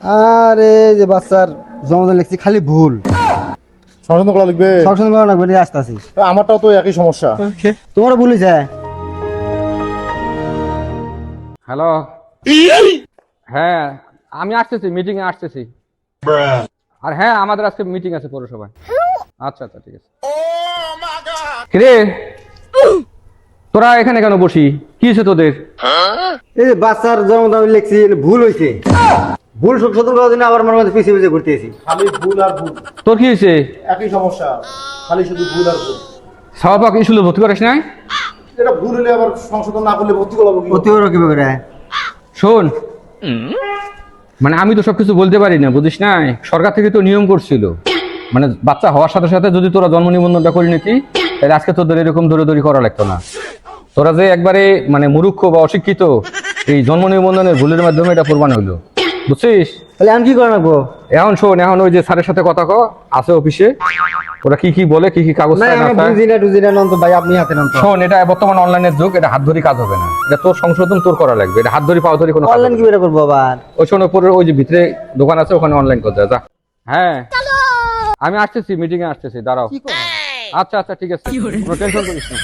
আরে যে বাচ্চার জমা লিখছি খালি ভুল। সংশোধন করা লাগবে। সংশোধন করা লাগবে, নিয়ে আসতেছি। আমারটাও তো একই সমস্যা। তোমারও ভুল হয়েছে। হ্যালো, হ্যাঁ আমি আসতেছি, মিটিং এ আসতেছি। আর হ্যাঁ আমাদের আজকে মিটিং আছে পৌরসভায়। আচ্ছা আচ্ছা ঠিক আছে। কিরে তোরা এখানে কেন বসি, কি হয়েছে তোদের? এই যে বাচ্চার জমা লিখছি ভুল হয়েছে, ভুল সংশোধন করার জন্য আবার মনে মধ্যে পিছিয়ে পিছিয়ে ঘুরতেছি। খালি ভুল আর ভুল, তোর কি হয়েছে? একই সমস্যা, খালি শুধু ভুল আর ভুল। শাহবাগ স্কুলে ভর্তি করিস নাই? এটা ভুল হলে আবার সংশোধন না করলে ভর্তি করাবো কি? অতি বড় কিভাবে করে? শোন, মানে আমি তো সবকিছু বলতে পারি না, বুঝিস না, সরকার থেকে তো নিয়ম করছিল, মানে বাচ্চা হওয়ার সাথে সাথে যদি তোরা জন্ম নিবন্ধনটা করে নিতি তাহলে আজকে তোদের এরকম দৌড়াদৌড়ি করা লাগতো না। তোরা যে একবারে মানে মূর্খ বা অশিক্ষিত, এই জন্ম নিবন্ধনের ভুলের মাধ্যমে এটা প্রমাণ হইলো, বুঝছিস? তাহলে আমি কি করে রাখবো? এখন শোন, এখন ওই যে স্যারের সাথে কথা কও, আছে অফিসে, ওরা কি কি বলে, কি কি কাগজ না চায় না আমি চায়। বুঝি না টুজি না, নন্ত ভাই আপনি হাতে নন্ত। শোন, এটা বর্তমান অনলাইনের যুগ, এটা হাত ধরে কাজ হবে না, এটা তোর সংশোধন তোর করা লাগবে, এটা হাত ধরে পাও ধরে কোনো কাজ অনলাইন হবে কি না। করে করবো আবার? ওই শোন, উপরে ওই যে ভিতরে দোকান আছে, ওখানে অনলাইন করতে যা। হ্যাঁ আমি আসতেছি, মিটিং এ আসতেছি, দাঁড়াও। আচ্ছা আচ্ছা ঠিক আছে, কোনো টেনশন করিস না।